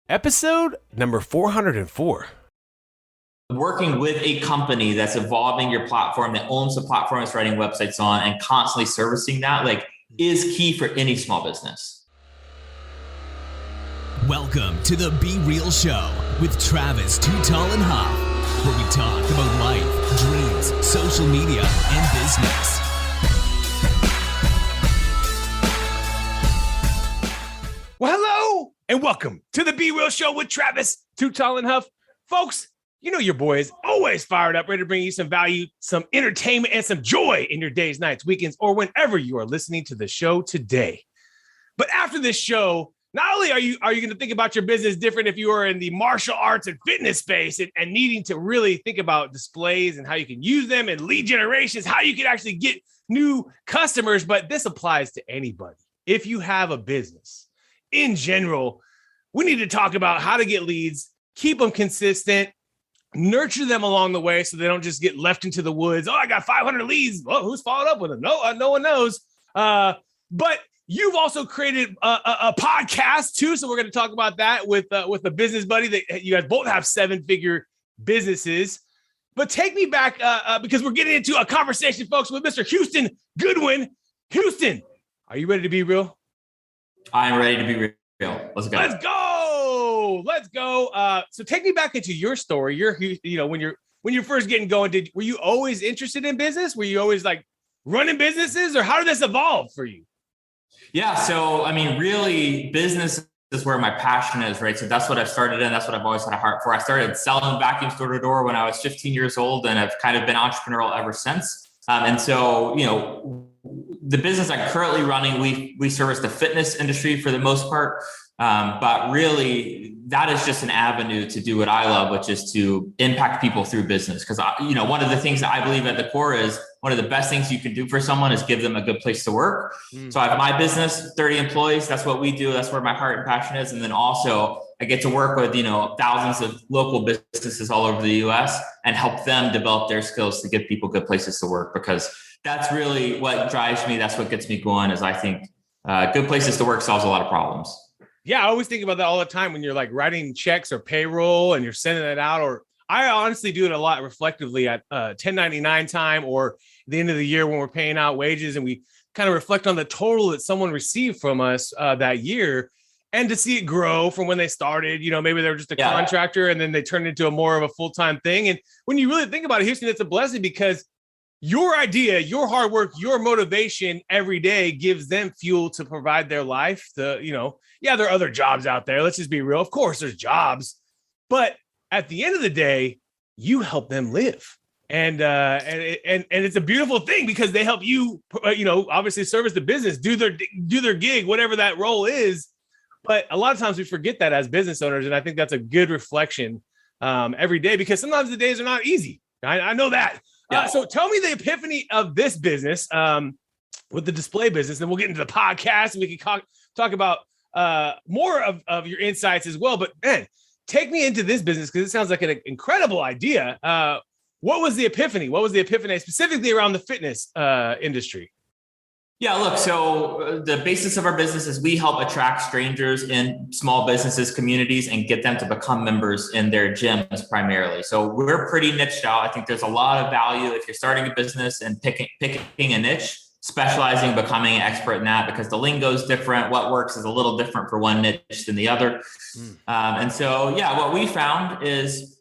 Episode number 404. Working with a company that's evolving your platform, that owns the platform it's writing websites on, and constantly servicing that, is key for any small business. Welcome to the Be Real Show with Travis Too Tall and Huff, where we talk about life, dreams, social media, and business. Well, hello and welcome to the Be Real Show with Travis Too Tall and Huff. Folks, you know your boy is always fired up, ready to bring you some value, some entertainment, and some joy in your days, nights, weekends, or whenever you are listening to the show today. But after this show, not only are you going to think about your business different if you are in the martial arts and fitness space and needing to really think about displays and how you can use them and lead generations, how you can actually get new customers, but this applies to anybody. If you have a business, in general, we need to talk about how to get leads, keep them consistent, nurture them along the way so they don't just get left into the woods. Oh, I got 500 leads. Well, who's followed up with them? No one knows. But you've also created a podcast too. So we're going to talk about that with a business buddy that you guys both have 7-figure businesses. But take me back because we're getting into a conversation, folks, with Mr. Houston Goodwin. Houston, are you ready to be real? I'm ready to be real. Let's go. Let's go. So take me back into your story. When you're first getting going, were you always interested in business? Were you always like running businesses, or how did this evolve for you? Yeah. So, really business is where my passion is, right? So that's what I've started in. That's what I've always had a heart for. I started selling vacuums door to door when I was 15 years old, and I've kind of been entrepreneurial ever since. And so, the business I'm currently running, we service the fitness industry for the most part. But really, that is just an avenue to do what I love, which is to impact people through business. Because, one of the things that I believe at the core is one of the best things you can do for someone is give them a good place to work. So I have my business, 30 employees. That's what we do. That's where my heart and passion is. And then also I get to work with, thousands of local businesses all over the US and help them develop their skills to give people good places to work, because that's really what drives me. That's what gets me going, is I think good places to work solves a lot of problems. Yeah, I always think about that all the time when you're like writing checks or payroll and you're sending it out. Or I honestly do it a lot reflectively at 1099 time, or the end of the year when we're paying out wages, and we kind of reflect on the total that someone received from us that year, and to see it grow from when they started. Maybe they're just a contractor and then they turned into a more of a full-time thing. And when you really think about it, Houston, it's a blessing, because your idea, your hard work, your motivation every day gives them fuel to provide their life. There are other jobs out there. Let's just be real. Of course, there's jobs, but at the end of the day, you help them live, and it's a beautiful thing, because they help you, obviously service the business, do their gig, whatever that role is. But a lot of times we forget that as business owners, and I think that's a good reflection every day, because sometimes the days are not easy. I know that. Yeah. So tell me the epiphany of this business with the display business, and we'll get into the podcast and we can talk about more of your insights as well. But man, take me into this business, because it sounds like an incredible idea. What was the epiphany? What was the epiphany specifically around the fitness industry? Yeah, look, so the basis of our business is we help attract strangers in small businesses, communities, and get them to become members in their gyms primarily. So we're pretty niched out. I think there's a lot of value if you're starting a business and picking a niche, specializing, becoming an expert in that, because the lingo is different. What works is a little different for one niche than the other. And so, what we found is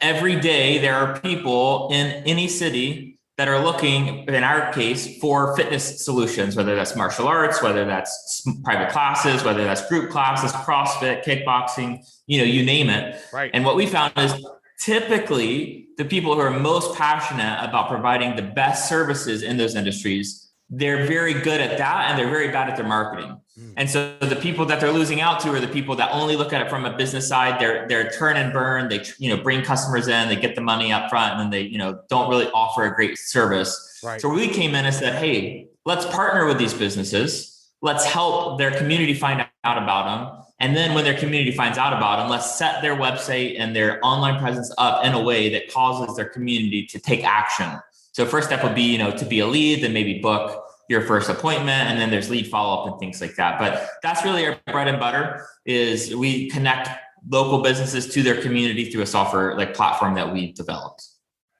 every day there are people in any city that are looking, in our case, for fitness solutions, whether that's martial arts, whether that's private classes, whether that's group classes, CrossFit, kickboxing, you name it. Right. And what we found is typically the people who are most passionate about providing the best services in those industries, they're very good at that, and they're very bad at their marketing. And so the people that they're losing out to are the people that only look at it from a business side. They're turn and burn. They bring customers in, they get the money up front, and then they don't really offer a great service. Right. So we came in and said, hey, let's partner with these businesses. Let's help their community find out about them. And then when their community finds out about them, let's set their website and their online presence up in a way that causes their community to take action. So first step would be, to be a lead, then maybe book your first appointment, and then there's lead follow-up and things like that. But that's really our bread and butter, is we connect local businesses to their community through a software like platform that we've developed.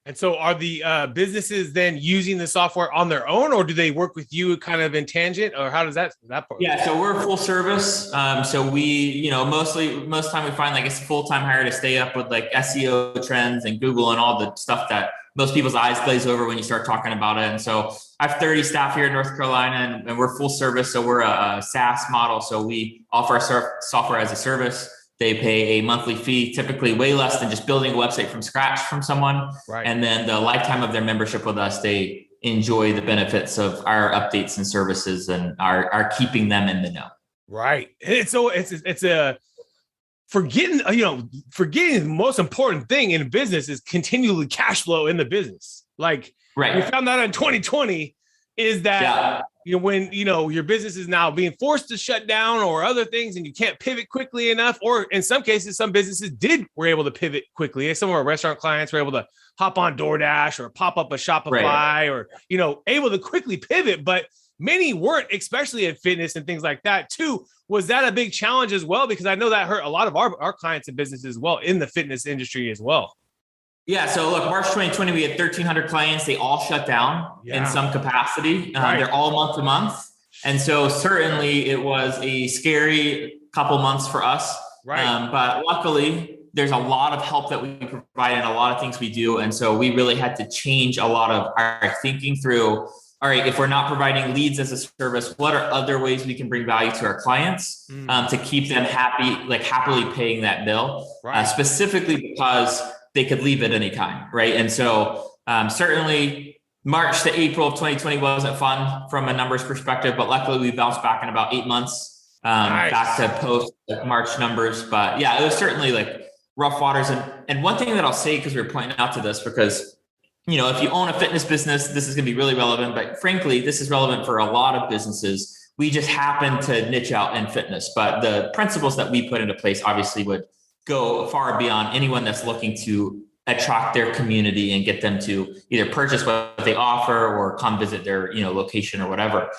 And so are the businesses then using the software on their own, or do they work with you kind of in tangent, or how does that part? Yeah, so we're full service. So we, most time we find like it's a full-time hire to stay up with like SEO trends and Google and all the stuff that most people's eyes glaze over when you start talking about it. And so I have 30 staff here in North Carolina, and we're full service. So we're a SaaS model. So we offer our software as a service. They pay a monthly fee, typically way less than just building a website from scratch from someone. Right. And then the lifetime of their membership with us, they enjoy the benefits of our updates and services and are keeping them in the know. Right. It's a forgetting the most important thing in business is continually cash flow in the business. Like right. We found that in 2020 is that when your business is now being forced to shut down or other things, and you can't pivot quickly enough, or in some cases, some businesses were able to pivot quickly. Some of our restaurant clients were able to hop on DoorDash or pop up a Shopify, or able to quickly pivot, but many weren't, especially in fitness and things like that too. Was that a big challenge as well? Because I know that hurt a lot of our clients and businesses as well in the fitness industry as well. Yeah. So look, March 2020, we had 1,300 clients. They all shut down in some capacity. Right. They're all month to month. And so certainly it was a scary couple months for us. Right. But luckily there's a lot of help that we provide and a lot of things we do. And so we really had to change a lot of our thinking through, all right, if we're not providing leads as a service, what are other ways we can bring value to our clients to keep them happily paying that bill, specifically because they could leave at any time, right? And so certainly March to April of 2020 wasn't fun from a numbers perspective, but luckily we bounced back in about 8 months back to post March numbers. But yeah, it was certainly like rough waters. And one thing that I'll say, because we were pointing out to this, because if you own a fitness business, this is going to be really relevant, but frankly, this is relevant for a lot of businesses. We just happen to niche out in fitness, but the principles that we put into place obviously would go far beyond anyone that's looking to attract their community and get them to either purchase what they offer or come visit their, location or whatever.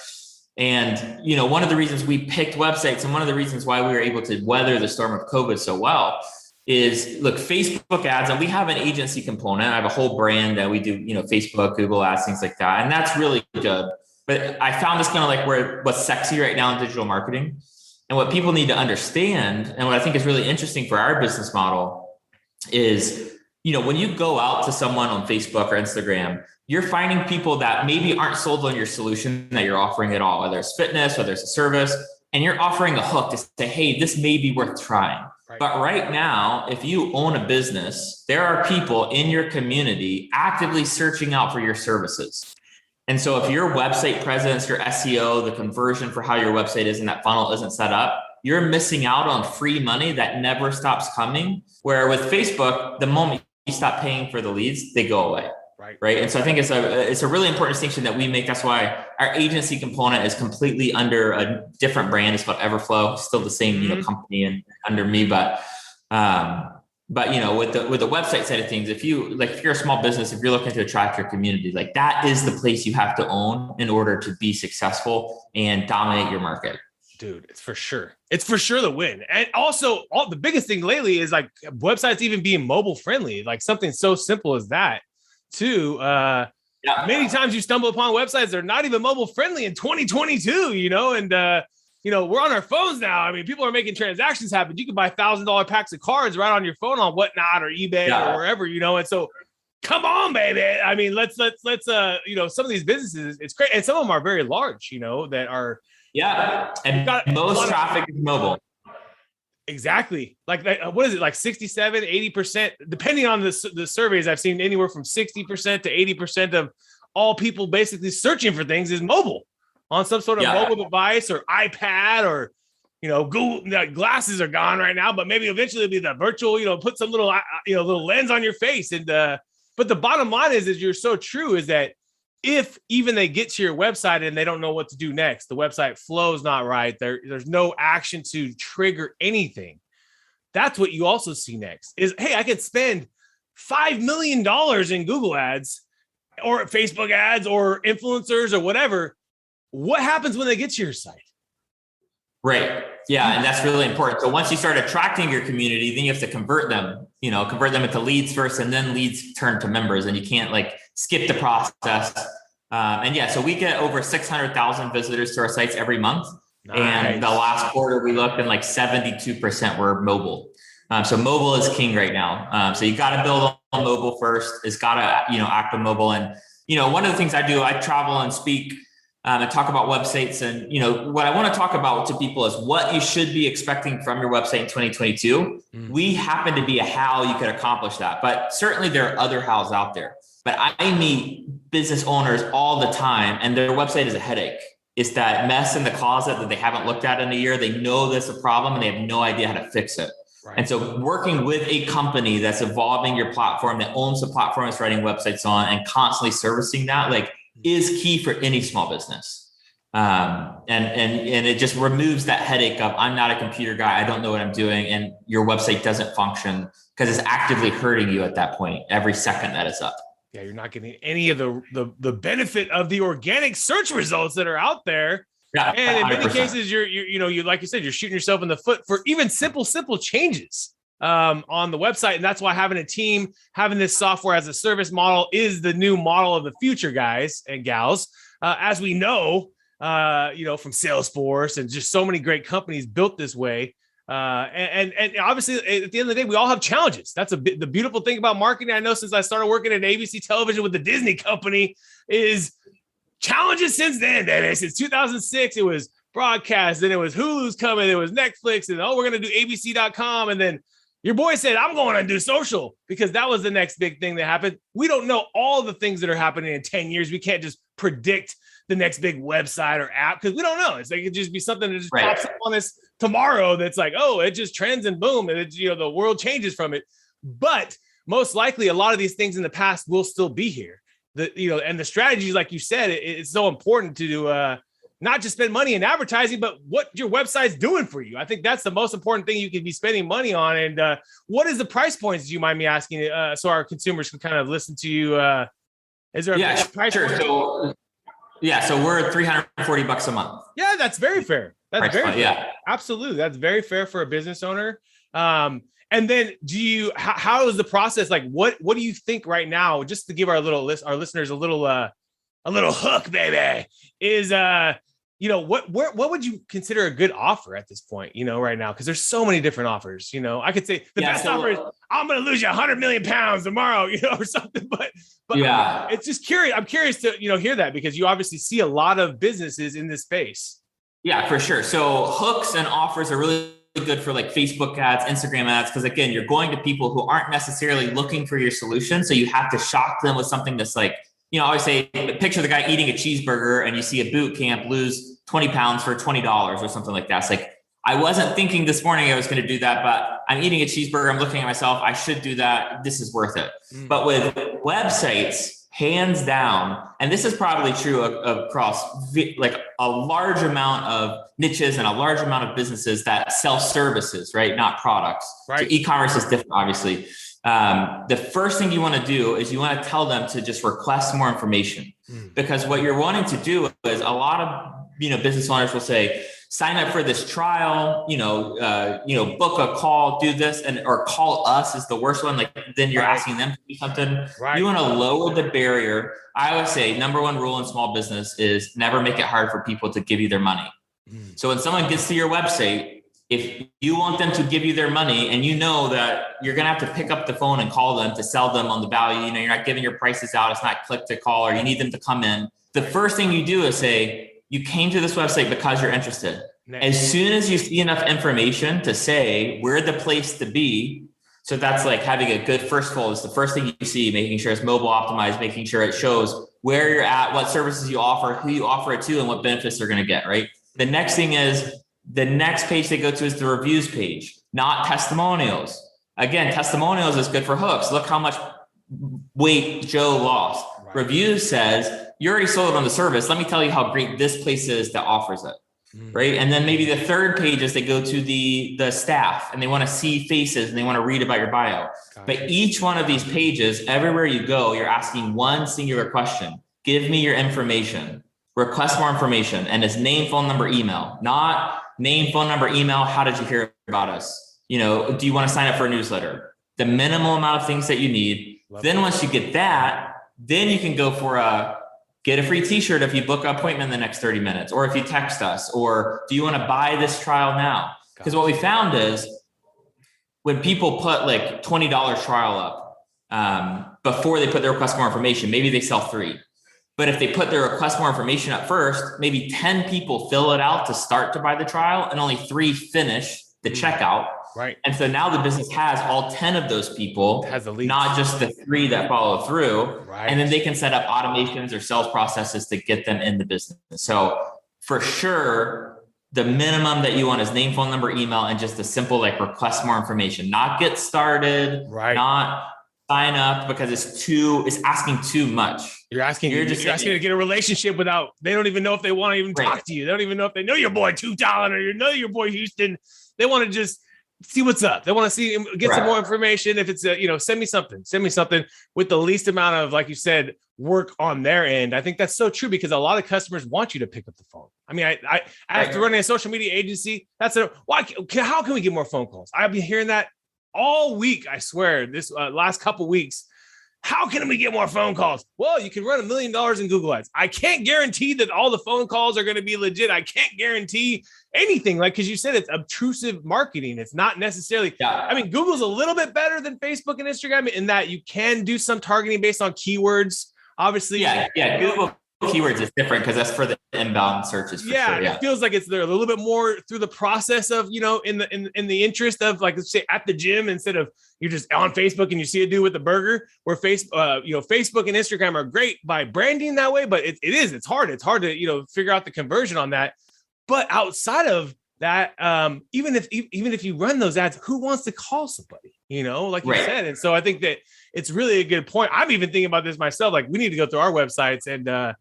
And, one of the reasons we picked websites and one of the reasons why we were able to weather the storm of COVID so well is, look, Facebook ads, and we have an agency component. I have a whole brand that we do, Facebook, Google ads, things like that. And that's really good. But I found this kind of like what's sexy right now in digital marketing. And what people need to understand, and what I think is really interesting for our business model is, when you go out to someone on Facebook or Instagram, you're finding people that maybe aren't sold on your solution that you're offering at all, whether it's fitness, whether it's a service, and you're offering a hook to say, hey, this may be worth trying. Right. But right now, if you own a business, there are people in your community actively searching out for your services. And so if your website presence, your SEO, the conversion for how your website is and that funnel isn't set up, you're missing out on free money that never stops coming. Where with Facebook, the moment you stop paying for the leads, they go away. Right. And so I think it's a really important distinction that we make. That's why our agency component is completely under a different brand. It's called Everflow, still the same, company and under me, but with the website side of things, if you're a small business, if you're looking to attract your community, like that is the place you have to own in order to be successful and dominate your market. Dude, it's for sure the win. And also the biggest thing lately is like websites even being mobile friendly, like something so simple as that too. Many times you stumble upon websites that are not even mobile friendly in 2022, and we're on our phones now. I mean, people are making transactions happen. You can buy $1,000 packs of cards right on your phone on Whatnot or eBay or wherever, and so come on, baby. I mean, let's some of these businesses, it's great. And some of them are very large, that are. Yeah. And most traffic is mobile. Exactly. Like, what is it? Like 67, 80%, depending on the surveys I've seen, anywhere from 60% to 80% of all people basically searching for things is mobile on some sort of mobile device or iPad or, Google. Glasses are gone right now, but maybe eventually it'll be the virtual, put some little, little lens on your face. And, but the bottom line is you're so true is that if even they get to your website and they don't know what to do next, the website flow's not right, there's no action to trigger anything. That's what you also see next is, hey, I could spend $5 million in Google ads or Facebook ads or influencers or whatever. What happens when they get to your site? Right. Yeah. And that's really important. So once you start attracting your community, then you have to convert them into leads first, and then leads turn to members, and you can't like skip the process. So we get over 600,000 visitors to our sites every month. Nice. And the last quarter we looked, and like 72% were mobile. So mobile is king right now. So you got to build on mobile first. It's got to, act on mobile. And, one of the things I do, I travel and speak and talk about websites. And, what I want to talk about to people is what you should be expecting from your website in 2022. We happen to be a how you could accomplish that. But certainly there are other hows out there. But I meet business owners all the time, and their website is a headache. It's that mess in the closet that they haven't looked at in a year. They know there's a problem and they have no idea how to fix it. Right. And so working with a company that's evolving your platform, that owns the platform it's writing websites on, and constantly servicing that, is key for any small business. And it just removes that headache of, I'm not a computer guy, I don't know what I'm doing, and your website doesn't function because it's actively hurting you at that point every second that it's up. Yeah, you're not getting any of the benefit of the organic search results that are out there. Yeah, and in 100%. Many cases, you're like you said, you're shooting yourself in the foot for even simple changes on the website. And that's why having a team, having this software as a service model is the new model of the future, guys and gals. As we know, from Salesforce and just so many great companies built this way. And obviously at the end of the day, we all have challenges. That's the beautiful thing about marketing. I know since I started working at ABC television with the Disney company is challenges since then, baby. Since 2006, it was broadcast, then it was Hulu's coming, it was Netflix, and we're going to do ABC.com. And then your boy said, I'm going to do social, because that was the next big thing that happened. We don't know all the things that are happening in 10 years. We can't just predict the next big website or app because we don't know. It could just be something that just pops up on us tomorrow that's like, oh, it just trends and boom, and the world changes from it. But most likely a lot of these things in the past will still be here. And the strategies, like you said, it's so important to do, not just spend money in advertising, but what your website's doing for you. I think that's the most important thing you can be spending money on. And what is the price points? Do you mind me asking, so our consumers can kind of listen to you? Is there a price? Sure. So we're $340 a month. Yeah, that's very fair. That's very fair. Yeah, absolutely. That's very fair for a business owner. And then how is the process? Like, what do you think right now, just to give our listeners a little hook, baby, is, what would you consider a good offer at this point, right now? Cause there's so many different offers, I could say the best offer is I'm going to lose you 100 million pounds tomorrow, or something, but yeah, it's just curious. I'm curious to, hear that, because you obviously see a lot of businesses in this space. Yeah, for sure. So hooks and offers are really good for like Facebook ads, Instagram ads, because again, you're going to people who aren't necessarily looking for your solution. So you have to shock them with something that's like, I always say, picture the guy eating a cheeseburger and you see a boot camp lose 20 pounds for $20 or something like that. It's like, I wasn't thinking this morning I was going to do that, but I'm eating a cheeseburger. I'm looking at myself. I should do that. This is worth it. But with websites, hands down, and this is probably true across like a large amount of niches and a large amount of businesses that sell services, right? Not products. Right. So e-commerce is different, obviously. The first thing you want to do is you want to tell them to just request more information, because what you're wanting to do is a lot of, business owners will say, sign up for this trial, book a call, do this, or call us is the worst one. Like then you're asking them to do something. Right. You want to lower the barrier. I always say number one rule in small business is never make it hard for people to give you their money. So when someone gets to your website, if you want them to give you their money and that you're going to have to pick up the phone and call them to sell them on the value, you're not giving your prices out, it's not click to call, or you need them to come in. The first thing you do is say, you came to this website because you're interested. Next. As soon as you see enough information to say we're the place to be. So that's like having a good first goal is the first thing you see, making sure it's mobile optimized, making sure it shows where you're at, what services you offer, who you offer it to, and what benefits they're going to get, right? The next thing is the next page they go to is the reviews page, not testimonials. Again, testimonials is good for hooks. Look how much weight Joe lost. Right. Reviews says, you already sold on the service. Let me tell you how great this place is that offers it. Right. And then maybe the third page is they go to the staff and they want to see faces and they want to read about your bio. Gotcha. But each one of these pages, everywhere you go, you're asking one singular question. Give me your information. request more information, and it's name, phone number, email, not name, phone number, email. How did you hear about us? You know, do you want to sign up for a newsletter? The minimal amount of things that you need. Then once you get that, then you can go for get a free t-shirt if you book an appointment in the next 30 minutes, or if you text us, or do you want to buy this trial now? Because what we found is when people put like $20 trial up before they put their request more information, maybe they sell 3. But if they put their request more information up first, maybe 10 people fill it out to start to buy the trial and only 3 finish the checkout. Right. And so now the business has all 10 of those people, not just the 3 that follow through. Right. And then they can set up automations or sales processes to get them in the business. So for sure, the minimum that you want is name, phone number, email, and just a simple like request more information, not get started, not sign up, because it's asking too much. You're asking to get a relationship without, they don't even know if they want to even talk to you. They don't even know if they know your boy Two Talent or you know your boy Houston. They want to just see what's up. They want to get some more information. If it's send me something with the least amount of, like you said, work on their end. I think that's so true, because a lot of customers want you to pick up the phone. I mean, I after running a social media agency, how can we get more phone calls? I've been hearing that all week. I swear, this last couple weeks. How can we get more phone calls? Well, you can run $1 million in Google ads. I can't guarantee that all the phone calls are going to be legit. I can't guarantee anything, because you said it's obtrusive marketing. It's not necessarily, I mean, Google's a little bit better than Facebook and Instagram in that you can do some targeting based on keywords. Obviously. Yeah. Google keywords is different because that's for the inbound searches. It feels like it's there a little bit more through the process of, in the interest of, like, let's say at the gym, instead of you're just on Facebook and you see a dude with a burger, where Facebook and Instagram are great by branding that way, but it's hard to, figure out the conversion on that. But outside of that, even if you run those ads, who wants to call somebody, like you said? And so I think that it's really a good point. I'm even thinking about this myself. Like, we need to go through our websites and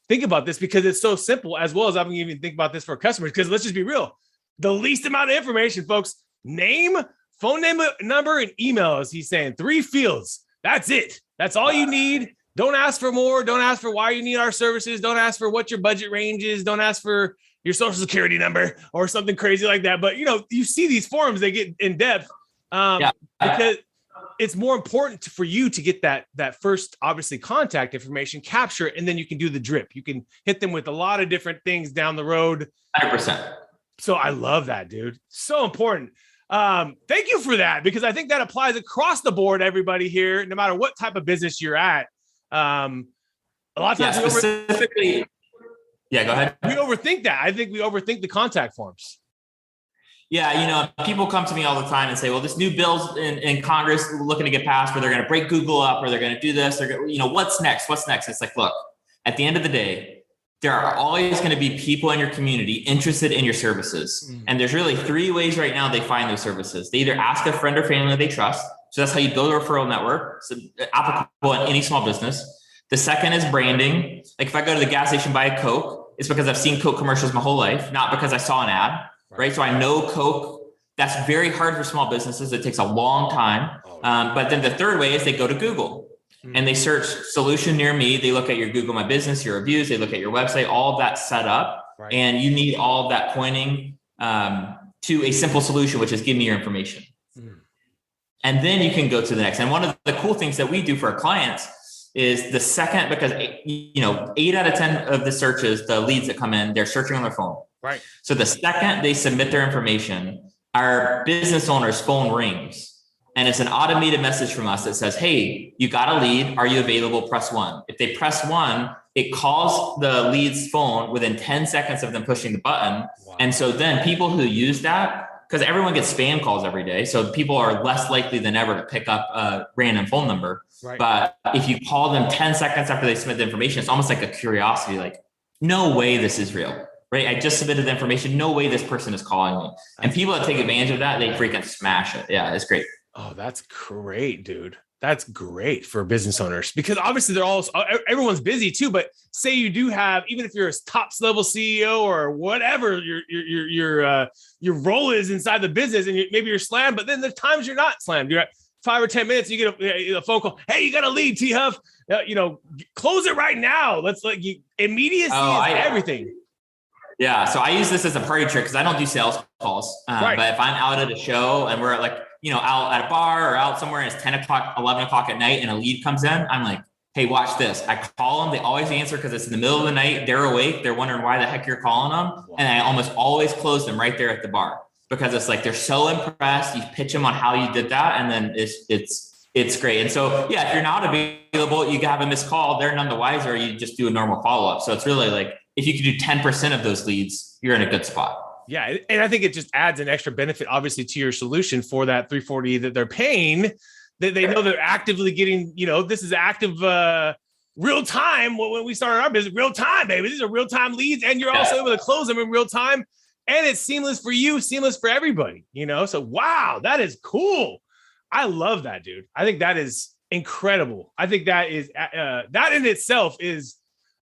think about this, because it's so simple, as well as I'm even think about this for customers. Because let's just be real, the least amount of information, folks: name, phone number, and email. As he's saying, 3 fields. That's it. That's all you need. Don't ask for more. Don't ask for why you need our services. Don't ask for what your budget range is. Don't ask for your social security number or something crazy like that. But you see these forums, they get in depth because it's more important for you to get that first, obviously, contact information, capture it, and then you can do the drip. You can hit them with a lot of different things down the road. 100%. So I love that, dude. So important. Thank you for that, because I think that applies across the board, everybody here, no matter what type of business you're at. A lot of times specifically. Yeah, go ahead. We overthink that. I think we overthink the contact forms. Yeah, people come to me all the time and say, well, this new bill's in Congress looking to get passed, where they're going to break Google up, or they're going to do this. They're going, what's next? What's next? It's like, look, at the end of the day, there are always going to be people in your community interested in your services. Mm-hmm. And there's really 3 ways right now they find those services. They either ask a friend or family they trust. So that's how you build a referral network. So applicable in any small business. The second is branding. Like, if I go to the gas station, buy a Coke, it's because I've seen Coke commercials my whole life, not because I saw an ad, right? So I know Coke. That's very hard for small businesses. It takes a long time. But then the third way is they go to Google and they search solution near me. They look at your Google My Business, your reviews, they look at your website, all of that set up. Right. And you need all of that pointing to a simple solution, which is give me your information. And then you can go to the next. And one of the cool things that we do for our clients is the second, because 8 out of 10 of the searches, the leads that come in, they're searching on their phone. Right. So the second they submit their information, our business owner's phone rings, and it's an automated message from us that says, hey, you got a lead. Are you available? Press 1. If they press 1, it calls the lead's phone within 10 seconds of them pushing the button. Wow. And so then people who use that, because everyone gets spam calls every day, so people are less likely than ever to pick up a random phone number. Right. But if you call them 10 seconds after they submit the information, it's almost like a curiosity, like, no way this is real, right? I just submitted the information. No way this person is calling me. And people that take advantage of that, they freaking smash it. Yeah, it's great. Oh, that's great, dude. That's great for business owners, because obviously everyone's busy too. But say you do have, even if you're a top level CEO or whatever your role is inside the business, and maybe you're slammed, but then there's times you're not slammed. 5 or 10 minutes, you get a phone call. Hey, you got a lead, T Huff. Close it right now. Let's immediacy is everything. Yeah. So I use this as a party trick because I don't do sales calls. Right. But if I'm out at a show and we're out at a bar or out somewhere and it's 10 o'clock, 11 o'clock at night and a lead comes in, I'm like, hey, watch this. I call them. They always answer because it's in the middle of the night. They're awake. They're wondering why the heck you're calling them. And I almost always close them right there at the bar because it's like, they're so impressed. You pitch them on how you did that. And then it's great. And so, yeah, if you're not available, you have a missed call, they're none the wiser. You just do a normal follow-up. So it's really like, if you could do 10% of those leads, you're in a good spot. Yeah. And I think it just adds an extra benefit, obviously, to your solution for that $340 that they're paying. They know they're actively getting, this is active real time. When we started our business, real time, baby. These are real time leads. And you're also able to close them in real time. And it's seamless for you, seamless for everybody, So, wow, that is cool. I love that, dude. I think that is incredible. I think that is that in itself is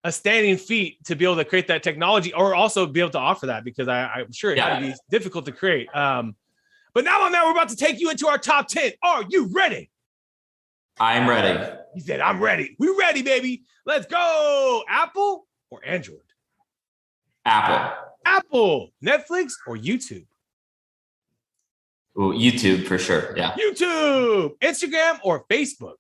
a standing feat to be able to create that technology or also be able to offer that, because I'm sure it had to be difficult to create. But now we're about to take you into our top 10. Are you ready? I'm ready. He said, I'm ready. We're ready, baby. Let's go. Apple or Android? Apple. Apple. Netflix or YouTube? Ooh, YouTube for sure. Yeah. YouTube. Instagram or Facebook?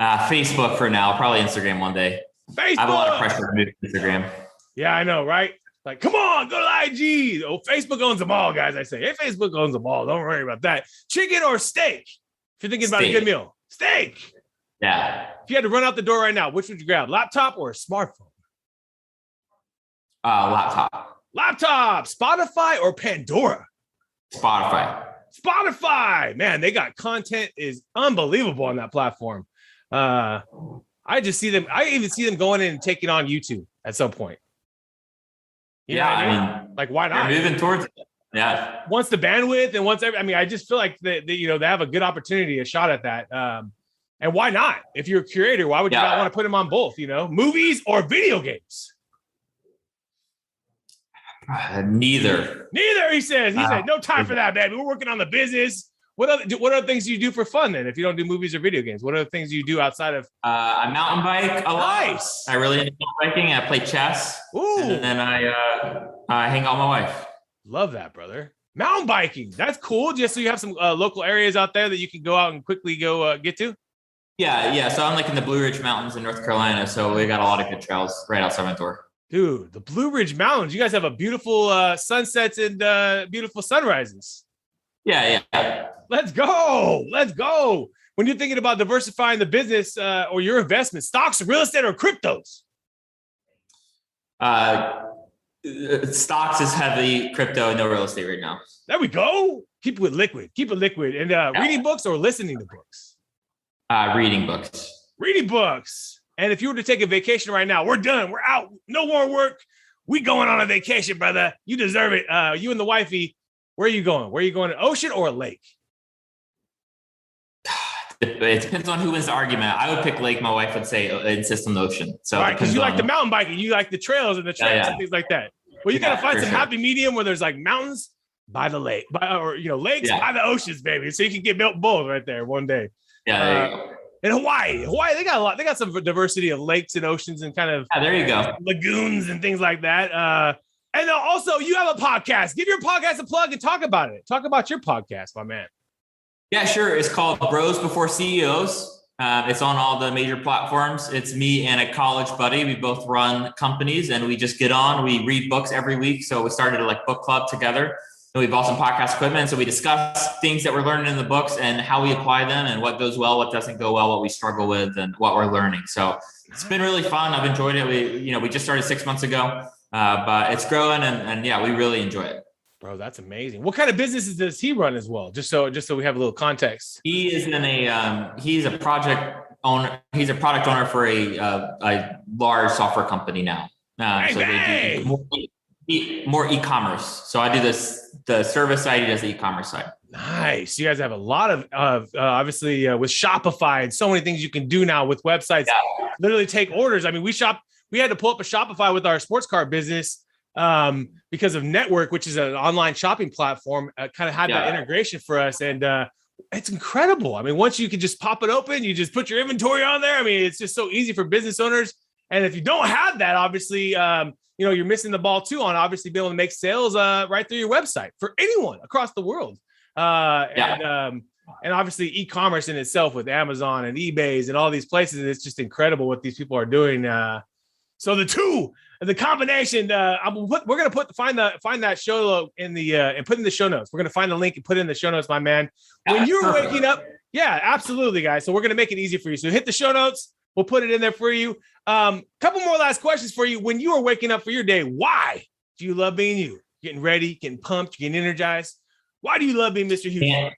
Facebook for now. Probably Instagram one day. Facebook. I have a lot of pressure to move to Instagram. Yeah, I know, right? Like, come on, go to IG. Oh, Facebook owns them all, guys. I say, hey, Facebook owns them all. Don't worry about that. Chicken or steak? If you're thinking about a good meal, steak. Yeah. If you had to run out the door right now, which would you grab? Laptop or a smartphone? Laptop. Laptop. Spotify or Pandora? Spotify. Man, they got content is unbelievable on that platform. I even see them going in and taking on YouTube at some point. You know what I mean? Like, why not? They're moving towards it. Yeah. Once the bandwidth and I just feel like they have a good opportunity, a shot at that. And why not? If you're a curator, why would you not want to put them on both? Movies or video games? Neither. He said, no time for that, baby. We're working on the business. What other things do you do for fun then? If you don't do movies or video games, what other things do you do outside of? I mountain bike a lot. Nice. I really enjoy biking. I play chess. Ooh. And then I hang out with my wife. Love that, brother. Mountain biking. That's cool. Just so you have some local areas out there that you can go out and quickly go get to. Yeah. So I'm like in the Blue Ridge Mountains in North Carolina. So we got a lot of good trails right outside my door. Dude, the Blue Ridge Mountains. You guys have a beautiful sunsets and beautiful sunrises. Yeah. Let's go. When you're thinking about diversifying the business or your investment, stocks, real estate, or cryptos? Stocks is heavy, crypto, no real estate right now. There we go. Keep it liquid. And reading books or listening to books? Reading books. And if you were to take a vacation right now, we're done. We're out. No more work. We going on a vacation, brother. You deserve it. You and the wifey. Where are you going? An ocean or a lake? It depends on who wins the argument. I would pick lake. My wife would say insist on the ocean. So right, because you like the mountain biking, you like the trails and the tracks and things like that. Well, you got to find some happy medium where there's like mountains by the lake, lakes by the oceans, baby. So you can get both right there one day. Yeah, there you go. In Hawaii, they got a lot. They got some diversity of lakes and oceans and kind of there you go, lagoons and things like that. And also, you have a podcast. Give your podcast a plug and talk about it. Talk about your podcast, my man. Yeah, sure. It's called Bros Before CEOs. It's on all the major platforms. It's me and a college buddy. We both run companies and we just get on. We read books every week. So we started a book club together. And we bought some podcast equipment. So we discuss things that we're learning in the books and how we apply them and what goes well, what doesn't go well, what we struggle with, and what we're learning. So it's been really fun. I've enjoyed it. We just started 6 months ago, but it's growing and we really enjoy it. Bro, that's amazing. What kind of businesses does he run as well? Just so we have a little context. He is he's a project owner. He's a product owner for a large software company now. They do more e-commerce. So I do the service side, he does the e-commerce side. Nice. You guys have a lot of obviously with Shopify and so many things you can do now with websites. Yeah. Literally take orders. I mean, we had to pull up a Shopify with our sports car business because of Network, which is an online shopping platform, kind of had that integration for us. And it's incredible. I mean, once you can just pop it open, you just put your inventory on there. I mean, it's just so easy for business owners. And if you don't have that, obviously, you're missing the ball too on obviously being able to make sales right through your website for anyone across the world. And obviously e-commerce in itself with Amazon and eBay's and all these places, it's just incredible what these people are doing. So the combination, we're going to find that show in the and put in the show notes. We're going to find the link and put it in the show notes, my man. When you're waking up, yeah, absolutely, guys. So we're going to make it easy for you. So hit the show notes. We'll put it in there for you. Couple more last questions for you. When you are waking up for your day, why do you love being you? Getting ready, getting pumped, getting energized. Why do you love being Mr. Hughes? Yeah.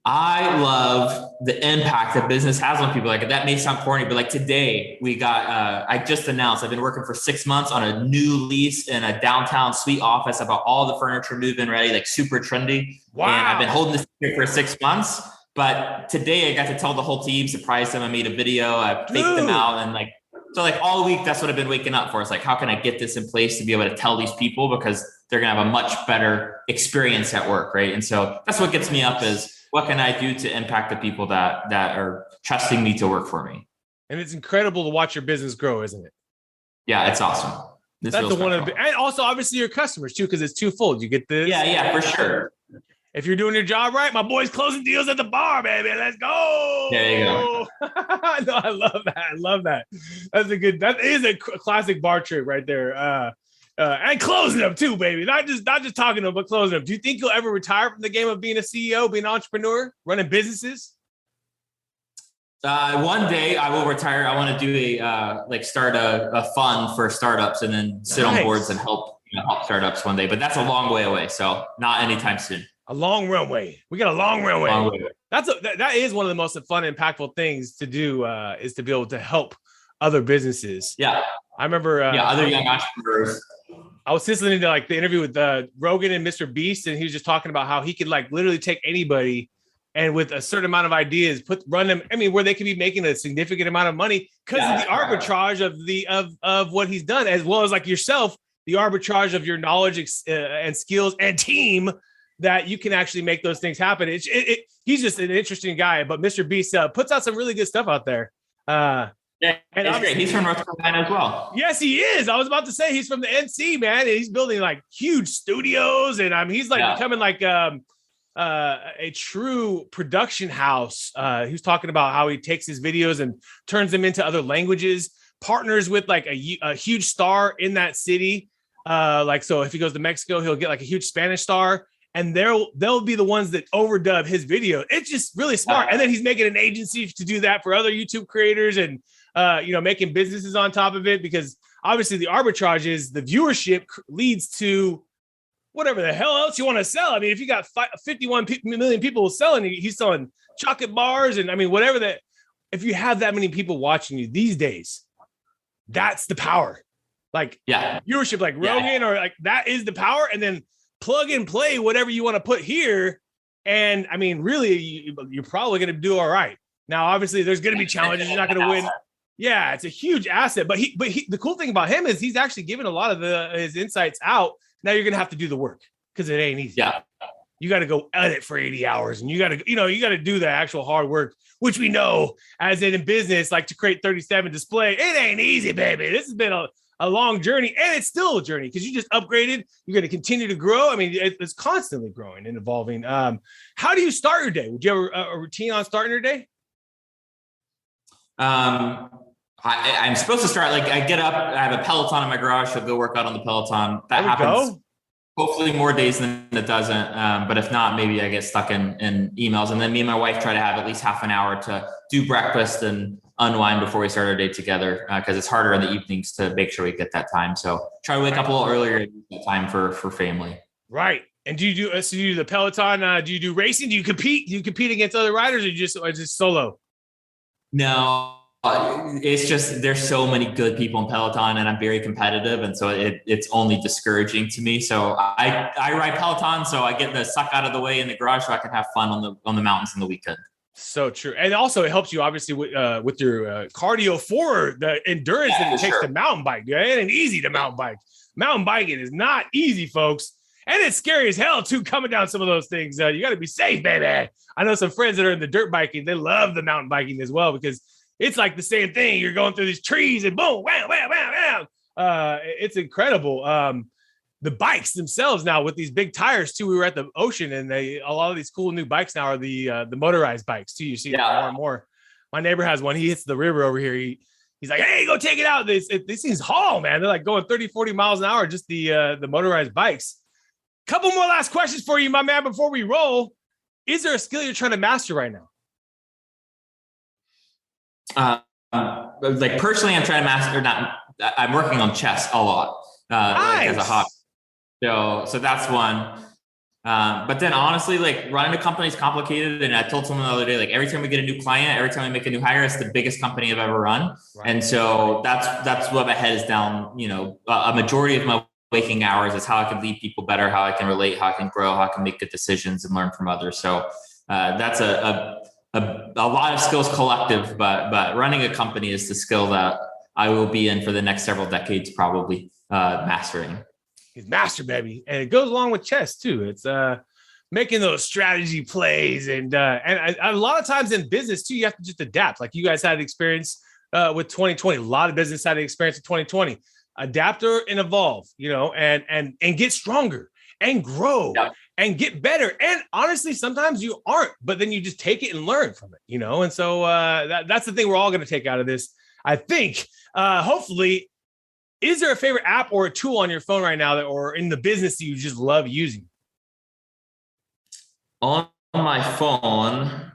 I love the impact that business has on people. Like that may sound corny, but like today we got, I just announced I've been working for 6 months on a new lease in a downtown suite office about all the furniture moving ready, like super trendy. Wow. And I've been holding this for 6 months, but today I got to tell the whole team, surprise them. I made a video, I faked them out. And so all week, that's what I've been waking up for. It's like, how can I get this in place to be able to tell these people, because they're going to have a much better experience at work. Right. And so that's what gets me up is, what can I do to impact the people that are trusting me to work for me? And it's incredible to watch your business grow, isn't it? Yeah, it's awesome. That's the one of the, and also obviously your customers too, because it's twofold. You get this. Yeah, for sure. If you're doing your job right, my boy's closing deals at the bar, baby. Let's go. There you go. No, I love that. That is a classic bar trick right there. And closing them too, baby. Not just talking to them, but closing them. Do you think you'll ever retire from the game of being a CEO, being an entrepreneur, running businesses? One day I will retire. I want to do start a fund for startups and then sit on boards and help startups one day. But that's a long way away, so not anytime soon. A long runway. We got a long runway. That is one of the most fun, impactful things to do is to be able to help other businesses. Yeah, I remember. Other young entrepreneurs. I was listening to the interview with Rogan and Mr. Beast, and he was just talking about how he could literally take anybody and with a certain amount of ideas, run them. I mean, where they could be making a significant amount of money because of the arbitrage of what he's done, as well as yourself, the arbitrage of your knowledge and skills and team that you can actually make those things happen. He's just an interesting guy, but Mr. Beast puts out some really good stuff out there. Yeah, and it's great. He's from North Carolina as well. Yes, he is. I was about to say he's from the NC, man. And he's building huge studios, and he's becoming a true production house. He was talking about how he takes his videos and turns them into other languages, partners with a huge star in that city. So if he goes to Mexico, he'll get a huge Spanish star, and they'll be the ones that overdub his video. It's just really smart. And then he's making an agency to do that for other YouTube creators and making businesses on top of it, because obviously the arbitrage is the viewership leads to whatever the hell else you want to sell. I mean, if you got 51 million people selling, he's selling chocolate bars and whatever that, if you have that many people watching you these days, that's the power. Viewership, Rogan or that is the power. And then plug and play whatever you want to put here. And really you're probably going to do all right. Now, obviously there's going to be challenges. You're not going to win. Yeah, it's a huge asset, but the cool thing about him is he's actually given a lot of his insights out. Now you're gonna have to do the work because it ain't easy. Yeah, you got to go edit for 80 hours, and you got to do the actual hard work, which we know as in business, to create 37 display. It ain't easy, baby. This has been a long journey, and it's still a journey because you just upgraded. You're going to continue to grow. I mean, it's constantly growing and evolving. How do you start your day? Would you have a routine on starting your day? I'm supposed to start, I get up, I have a Peloton in my garage, so go work out on the Peloton. That happens hopefully more days than it doesn't. But if not, maybe I get stuck in emails. And then me and my wife try to have at least half an hour to do breakfast and unwind before we start our day together. Cause it's harder in the evenings to make sure we get that time. So try to wake up a little earlier and use that time for family. Right. And do you do the Peloton? Do you do racing? Do you compete? Do you compete against other riders or just solo? No. It's just there's so many good people in Peloton, and I'm very competitive, and so it's only discouraging to me. So I ride Peloton, so I get the suck out of the way in the garage, so I can have fun on the mountains in the weekend. So true, and also it helps you obviously with your cardio for the endurance that it takes to mountain bike. Dude. It ain't easy to mountain bike. Mountain biking is not easy, folks. And it's scary as hell too, coming down some of those things. You got to be safe, baby. I know some friends that are in the dirt biking. They love the mountain biking as well, because it's like the same thing. You're going through these trees and boom, wham, wham, wham, wham. It's incredible. The bikes themselves now with these big tires too. We were at the ocean, and a lot of these cool new bikes now are the motorized bikes too. You see more and more. My neighbor has one. He hits the river over here. He's like, hey, go take it out. These things haul, man. They're like going 30, 40 miles an hour, just the motorized bikes. Couple more last questions for you, my man, before we roll. Is there a skill you're trying to master right now? Like personally, I'm trying to master, I'm working on chess a lot, nice. Like as a hobby. So that's one. But then honestly, like running a company is complicated. And I told someone the other day, like every time we get a new client, every time we make a new hire, it's the biggest company I've ever run. Right. And so that's what my head is down. A majority of my waking hours is how I can lead people better, how I can relate, how I can grow, how I can make good decisions and learn from others. So that's a lot of skills collective, but running a company is the skill that I will be in for the next several decades, probably mastering. He's master, baby. And it goes along with chess too. It's making those strategy plays. And a lot of times in business too, you have to just adapt. Like you guys had experience with 2020. A lot of business had experience with 2020. Adapt and evolve, and get stronger and grow and get better. And honestly, sometimes you aren't, but then you just take it and learn from it, And so that's the thing we're all going to take out of this. I think, hopefully. Is there a favorite app or a tool on your phone right now or in the business that you just love using? On my phone,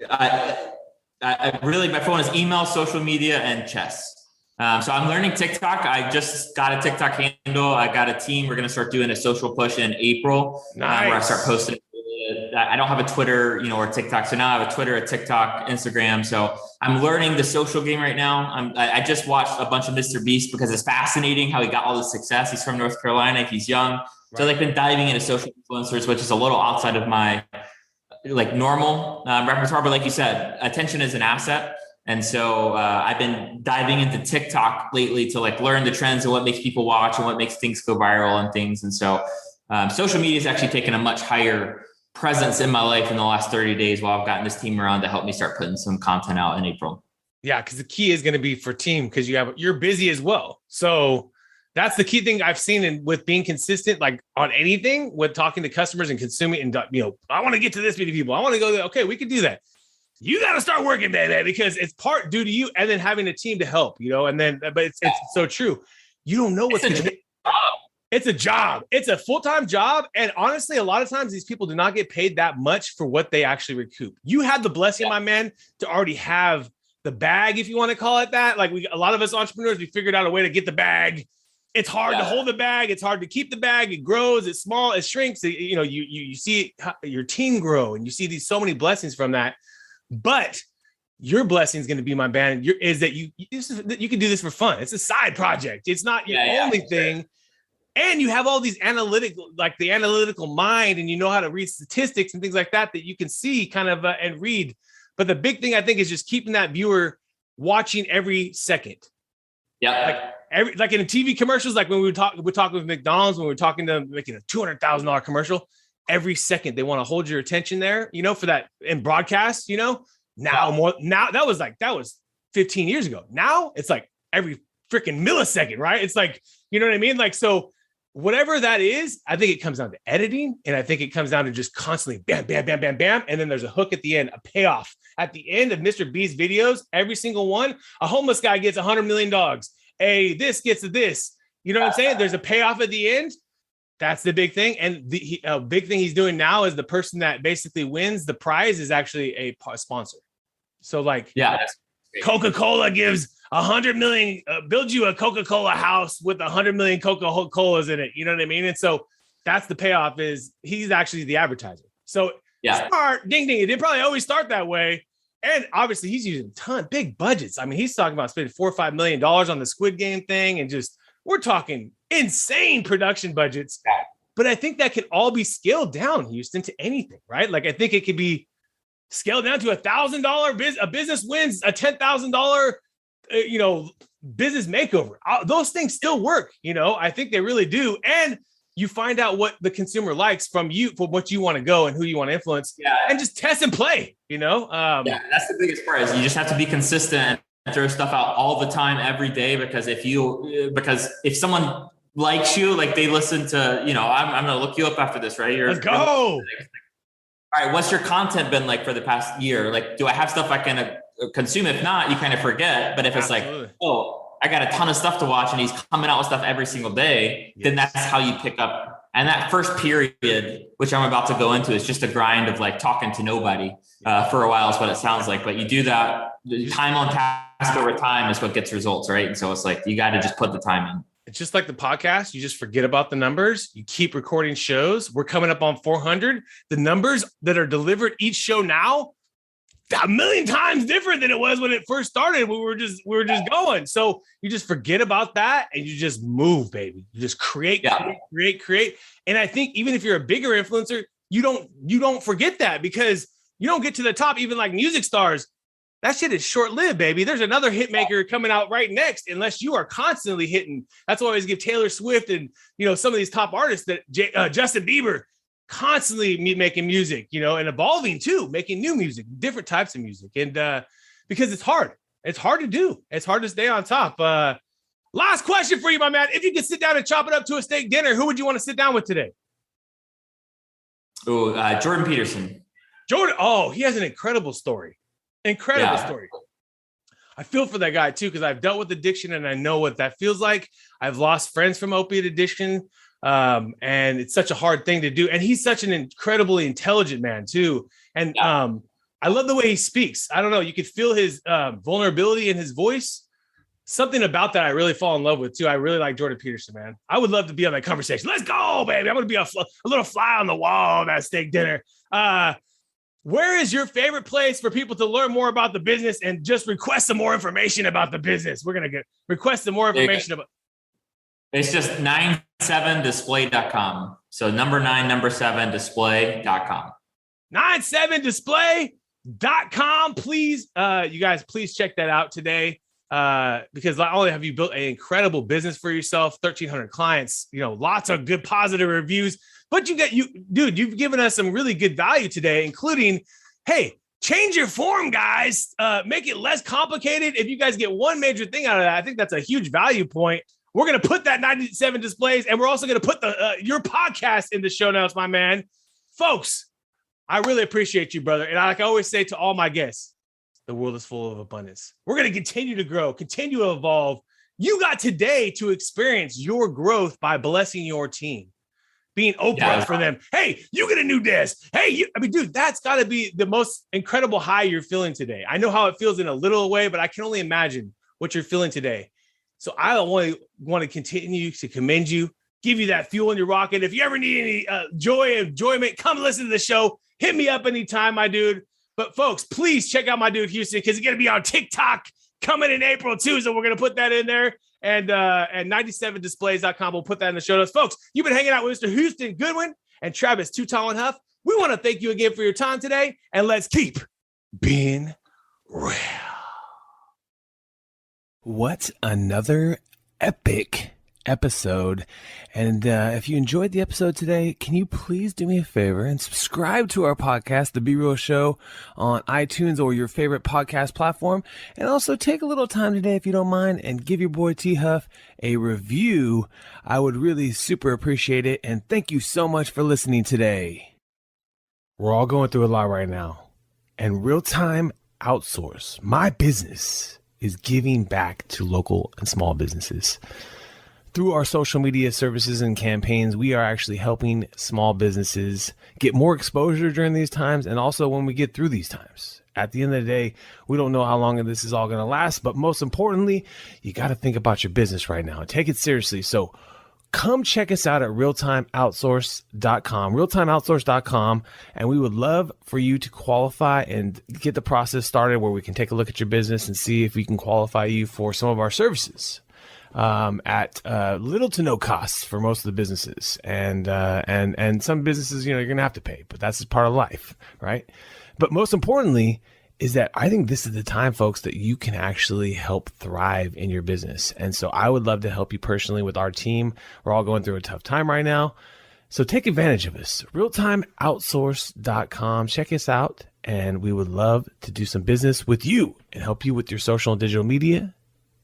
I really, my phone is email, social media, and chess. So I'm learning TikTok. I just got a TikTok handle. I got a team. We're going to start doing a social push in April. Nice. Where I start posting. I don't have a Twitter, or TikTok. So now I have a Twitter, a TikTok, Instagram. So I'm learning the social game right now. I just watched a bunch of Mr. Beast because it's fascinating how he got all this success. He's from North Carolina. He's young. Right. So I've been diving into social influencers, which is a little outside of my normal repertoire. But like you said, attention is an asset. And so I've been diving into TikTok lately to learn the trends and what makes people watch and what makes things go viral and things. And so social media has actually taken a much higher presence in my life in the last 30 days while I've gotten this team around to help me start putting some content out in April. Yeah, because the key is going to be for team because you're busy as well. So that's the key thing I've seen with being consistent, like on anything with talking to customers and consuming and, I want to get to this many people. I want to go there. Okay, we can do that. You got to start working, baby, because it's part due to you and then having a team to help, and then, but it's so true. You don't know what's going to It's a job. It's a full-time job. And honestly, a lot of times these people do not get paid that much for what they actually recoup. You have the blessing, my man, to already have the bag, if you want to call it that. Like a lot of us entrepreneurs, we figured out a way to get the bag. It's hard to hold the bag. It's hard to keep the bag. It grows. It's small. It shrinks. You see your team grow and you see so many blessings from that. But your blessing is going to be, my man, is that you can do this for fun. It's a side project. It's not your only thing. And you have all these the analytical mind, and you know how to read statistics and things like that you can see kind of and read. But the big thing I think is just keeping that viewer watching every second. Yeah. Like in TV commercials, like when we're talking with McDonald's, when we're talking to them making a $200,000 commercial, every second they want to hold your attention there, for that in broadcast, now that was 15 years ago. Now it's like every freaking millisecond, right? It's like, you know what I mean? Like, so whatever that is, I think it comes down to editing. And I think it comes down to just constantly bam, bam, bam, bam, bam. And then there's a hook at the end, a payoff. At the end of Mr. B's videos, every single one, a homeless guy gets $100 million. This gets to this. You know what I'm saying? There's a payoff at the end. That's the big thing. And the big thing he's doing now is the person that basically wins the prize is actually a sponsor. So Coca-Cola gives 100 million, build you a Coca-Cola house with 100 million Coca-Colas in it. You know what I mean? And so that's the payoff is he's actually the advertiser. So smart, ding, ding. It didn't probably always start that way. And obviously he's using big budgets. I mean, he's talking about spending $4 or $5 million on the Squid Game thing. And we're talking insane production budgets, but I think that can all be scaled down, Houston, to anything, right? Like, I think it could be scaled down to $1,000 a business wins a $10,000, business makeover. Those things still work. I think they really do. And you find out what the consumer likes from you for what you want to go and who you want to influence, and just test and play, Yeah, that's the biggest part is you just have to be consistent and throw stuff out all the time, every day, because if someone likes you, like they listen to, I'm going to look you up after this, right? Let's go. All right. What's your content been like for the past year? Like, do I have stuff I can consume? If not, you kind of forget. But if it's like, I got a ton of stuff to watch and he's coming out with stuff every single day, then that's how you pick up. And that first period, which I'm about to go into, is just a grind of like talking to nobody for a while is what it sounds like. But you do that, time on task over time is what gets results, right? And so it's like, you got to just put the time in. It's just like the podcast. You just forget about the numbers. You keep recording shows. We're coming up on 400. The numbers that are delivered each show now, a million times different than it was when it first started. We were just going. So you just forget about that and you just move, baby. You just create. And I think even if you're a bigger influencer, you don't forget that, because you don't get to the top, even like music stars. That shit is short-lived, baby. There's another hit maker coming out right next, unless you are constantly hitting. That's why I always give Taylor Swift and, some of these top artists that Justin Bieber constantly making music, and evolving too, making new music, different types of music. And because it's hard to do. It's hard to stay on top. Last question for you, my man. If you could sit down and chop it up to a steak dinner, who would you want to sit down with today? Jordan Peterson. Jordan. Oh, he has an incredible story. Story. I feel for that guy too, because I've dealt with addiction and I know what that feels like. I've lost friends from opiate addiction. And it's such a hard thing to do. And he's such an incredibly intelligent man too. And I love the way he speaks. I don't know. You could feel his vulnerability in his voice. Something about that I really fall in love with too. I really like Jordan Peterson, man. I would love to be on that conversation. Let's go, baby. I'm going to be a little fly on the wall of that steak dinner. Where is your favorite place for people to learn more about the business and just request some more information about the business? We're going to request some more information about. It's just 97display.com. So 7display.com. 97display.com. Please, you guys, please check that out today. Because not only have you built an incredible business for yourself, 1,300 clients, lots of good positive reviews, but you've given us some really good value today, including, hey, change your form, guys. Make it less complicated. If you guys get one major thing out of that, I think that's a huge value point. We're going to put that 97 displays, and we're also going to put your podcast in the show notes, my man. Folks, I really appreciate you, brother. And like I always say to all my guests, the world is full of abundance. We're going to continue to grow, continue to evolve. You got today to experience your growth by blessing your team, being Oprah for them. Hey, you get a new desk. Hey, dude, that's got to be the most incredible high you're feeling today. I know how it feels in a little way, but I can only imagine what you're feeling today. So I only want to continue to commend you, give you that fuel in your rocket. If you ever need any enjoyment, come listen to the show. Hit me up anytime, my dude. But folks, please check out my dude Houston, because he's going to be on TikTok coming in April too. So we're going to put that in there. And 97displays.com. We'll put that in the show notes. Folks, you've been hanging out with Mr. Houston Goodwin and Travis Too Tall and Huff. We want to thank you again for your time today. And let's keep being real. What another epic episode. And if you enjoyed the episode today, can you please do me a favor and subscribe to our podcast, The Be Real Show, on iTunes or your favorite podcast platform. And also take a little time today, if you don't mind, and give your boy T Huff a review. I would really super appreciate it. And thank you so much for listening today. We're all going through a lot right now. And Real-Time Outsource, my business, is giving back to local and small businesses. Through our social media services and campaigns, we are actually helping small businesses get more exposure during these times, and also when we get through these times. At the end of the day, we don't know how long this is all going to last, but most importantly, you got to think about your business right now and take it seriously. So come check us out at realtimeoutsource.com, and we would love for you to qualify and get the process started where we can take a look at your business and see if we can qualify you for some of our services at little to no costs for most of the businesses. And some businesses, you're going to have to pay, but that's just part of life, right? But most importantly, is that I think this is the time, folks, that you can actually help thrive in your business. And so I would love to help you personally with our team. We're all going through a tough time right now. So take advantage of us. realtimeoutsource.com. Check us out. And we would love to do some business with you and help you with your social and digital media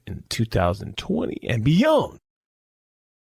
in 2020 and beyond.